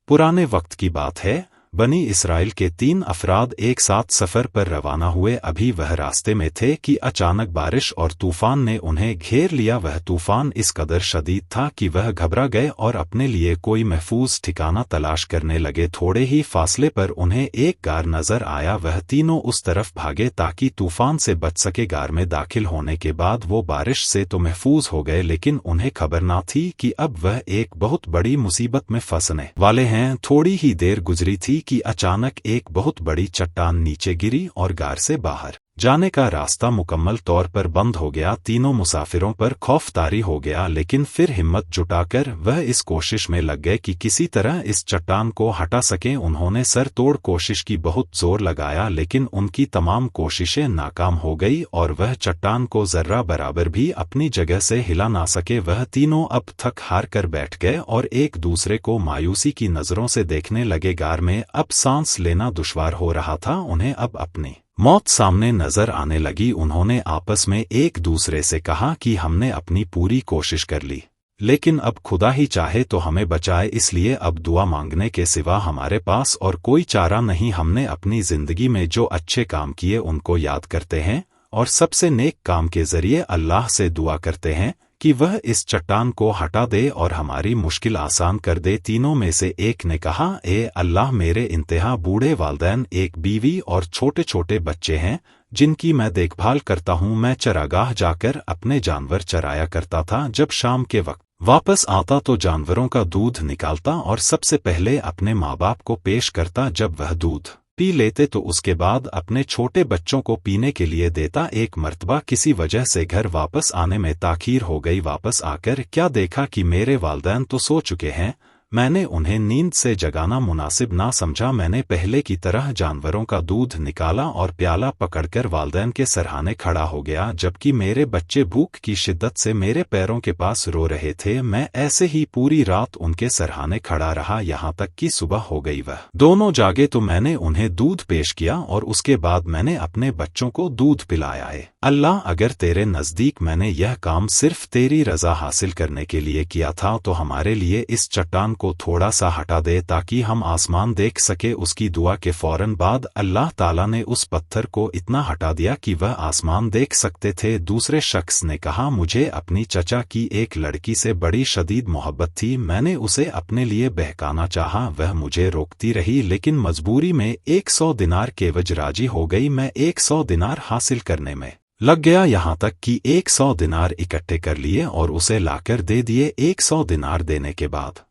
पुराने वक्त की बात है, बनी इसराइल के 3 अफराद एक साथ सफर पर रवाना हुए। अभी वह रास्ते में थे कि अचानक बारिश और तूफान ने उन्हें घेर लिया। वह तूफान इस कदर शदीद था कि वह घबरा गए और अपने लिए कोई महफूज ठिकाना तलाश करने लगे। थोड़े ही फासले पर उन्हें एक गार नजर आया। वह तीनों उस तरफ भागे ताकि तूफान से बच सके। गार में दाखिल होने के बाद वो बारिश से तो महफूज हो गए, लेकिन उन्हें खबर न थी कि अब वह एक बहुत बड़ी मुसीबत में फंसने वाले हैं। थोड़ी ही देर गुजरी थी कि अचानक एक बहुत बड़ी चट्टान नीचे गिरी और गार से बाहर जाने का रास्ता मुकम्मल तौर पर बंद हो गया। तीनों मुसाफिरों पर खौफ तारी हो गया, लेकिन फिर हिम्मत जुटाकर वह इस कोशिश में लग गए कि किसी तरह इस चट्टान को हटा सकें। उन्होंने सर तोड़ कोशिश की, बहुत जोर लगाया, लेकिन उनकी तमाम कोशिशें नाकाम हो गई और वह चट्टान को जर्रा बराबर भी अपनी जगह से हिला ना सके। वह तीनों अब थक हार कर बैठ गए और एक दूसरे को मायूसी की नजरों से देखने लगे। गार में अब सांस लेना दुश्वार हो रहा था। उन्हें अब अपनी मौत सामने नजर आने लगी। उन्होंने आपस में एक दूसरे से कहा कि हमने अपनी पूरी कोशिश कर ली, लेकिन अब खुदा ही चाहे तो हमें बचाए, इसलिए अब दुआ मांगने के सिवा हमारे पास और कोई चारा नहीं। हमने अपनी जिंदगी में जो अच्छे काम किए उनको याद करते हैं और सबसे नेक काम के जरिए अल्लाह से दुआ करते हैं कि वह इस चट्टान को हटा दे और हमारी मुश्किल आसान कर दे। तीनों में से एक ने कहा, ए अल्लाह, मेरे इंतहा बूढ़े वालिदैन, एक बीवी और छोटे छोटे बच्चे हैं जिनकी मैं देखभाल करता हूँ। मैं चरागाह जाकर अपने जानवर चराया करता था। जब शाम के वक्त वापस आता तो जानवरों का दूध निकालता और सबसे पहले अपने माँ बाप को पेश करता। जब वह दूध पी लेते तो उसके बाद अपने छोटे बच्चों को पीने के लिए देता। एक मर्तबा किसी वजह से घर वापस आने में ताखीर हो गई। वापस आकर क्या देखा कि मेरे वालिदैन तो सो चुके हैं। मैंने उन्हें नींद से जगाना मुनासिब ना समझा। मैंने पहले की तरह जानवरों का दूध निकाला और प्याला पकड़कर वालिदैन के सरहाने खड़ा हो गया, जबकि मेरे बच्चे भूख की शिद्दत से मेरे पैरों के पास रो रहे थे। मैं ऐसे ही पूरी रात उनके सरहाने खड़ा रहा, यहाँ तक कि सुबह हो गई। वह दोनों जागे तो मैंने उन्हें दूध पेश किया और उसके बाद मैंने अपने बच्चों को दूध पिलाया है। अल्लाह, अगर तेरे नजदीक मैंने यह काम सिर्फ तेरी रजा हासिल करने के लिए किया था तो हमारे लिए इस चट्टान को थोड़ा सा हटा दे ताकि हम आसमान देख सके। उसकी दुआ के फौरन बाद अल्लाह ताला ने उस पत्थर को इतना हटा दिया कि वह आसमान देख सकते थे। दूसरे शख्स ने कहा, मुझे अपनी चचा की एक लड़की से बड़ी शदीद मोहब्बत थी। मैंने उसे अपने लिए बहकाना चाहा, वह मुझे रोकती रही, लेकिन मजबूरी में 100 दिनार के एवज राजी हो गई। मैं 100 दिनार हासिल करने में लग गया, यहाँ तक कि 100 दिनार इकट्ठे कर लिए और उसे लाकर दे दिए। 100 दिनार देने के बाद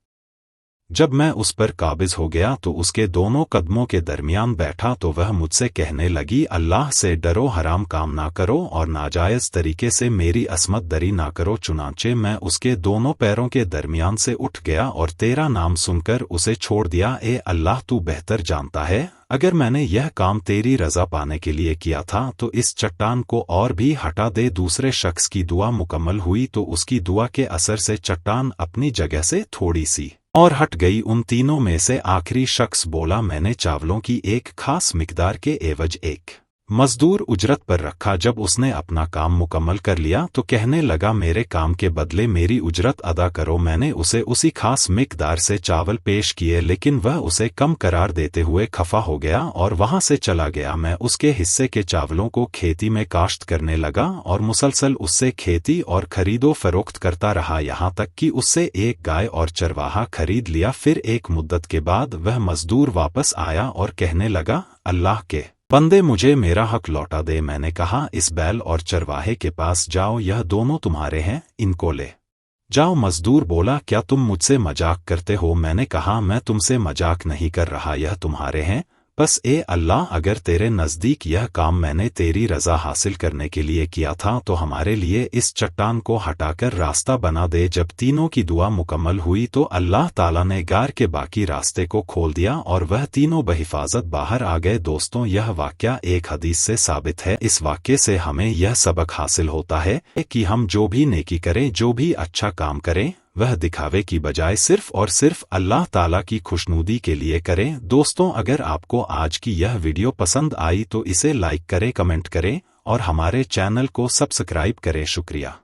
जब मैं उस पर काबिज हो गया तो उसके दोनों कदमों के दरमियान बैठा तो वह मुझसे कहने लगी, अल्लाह से डरो, हराम काम ना करो और नाजायज तरीके से मेरी असमत दरी ना करो। चुनांचे मैं उसके दोनों पैरों के दरमियान से उठ गया और तेरा नाम सुनकर उसे छोड़ दिया। ए अल्लाह, तू बेहतर जानता है, अगर मैंने यह काम तेरी रजा पाने के लिए किया था तो इस चट्टान को और भी हटा दे। दूसरे शख्स की दुआ मुकम्मल हुई तो उसकी दुआ के असर से चट्टान अपनी जगह से थोड़ी सी और हट गई। उन तीनों में से आखिरी शख्स बोला, मैंने चावलों की एक खास मिकदार के एवज एक मजदूर उजरत पर रखा। जब उसने अपना काम मुकम्मल कर लिया तो कहने लगा, मेरे काम के बदले मेरी उजरत अदा करो। मैंने उसे उसी खास मिकदार से चावल पेश किए, लेकिन वह उसे कम करार देते हुए खफा हो गया और वहां से चला गया। मैं उसके हिस्से के चावलों को खेती में काश्त करने लगा और मुसलसल उससे खेती और खरीदो फरोख्त करता रहा, यहाँ तक कि उससे एक गाय और चरवाहा खरीद लिया। फिर एक मुद्दत के बाद वह मजदूर वापस आया और कहने लगा, अल्लाह के बंदे, मुझे मेरा हक लौटा दे। मैंने कहा, इस बैल और चरवाहे के पास जाओ, यह दोनों तुम्हारे हैं, इनको ले जाओ। मजदूर बोला, क्या तुम मुझसे मजाक करते हो? मैंने कहा, मैं तुमसे मजाक नहीं कर रहा, यह तुम्हारे हैं। बस ए अल्लाह, अगर तेरे नज़दीक यह काम मैंने तेरी रजा हासिल करने के लिए किया था तो हमारे लिए इस चट्टान को हटाकर रास्ता बना दे। जब तीनों की दुआ मुकम्मल हुई तो अल्लाह ताला ने गार के बाकी रास्ते को खोल दिया और वह तीनों बहिफाजत बाहर आ गए। दोस्तों, यह वाक़या एक हदीस से साबित है। इस वाक़ये से हमें यह सबक हासिल होता है कि हम जो भी नेकी करें, जो भी अच्छा काम करें, वह दिखावे की बजाय सिर्फ और सिर्फ अल्लाह ताला की खुशनुदी के लिए करें। दोस्तों, अगर आपको आज की यह वीडियो पसंद आई तो इसे लाइक करें, कमेंट करें और हमारे चैनल को सब्सक्राइब करें। शुक्रिया।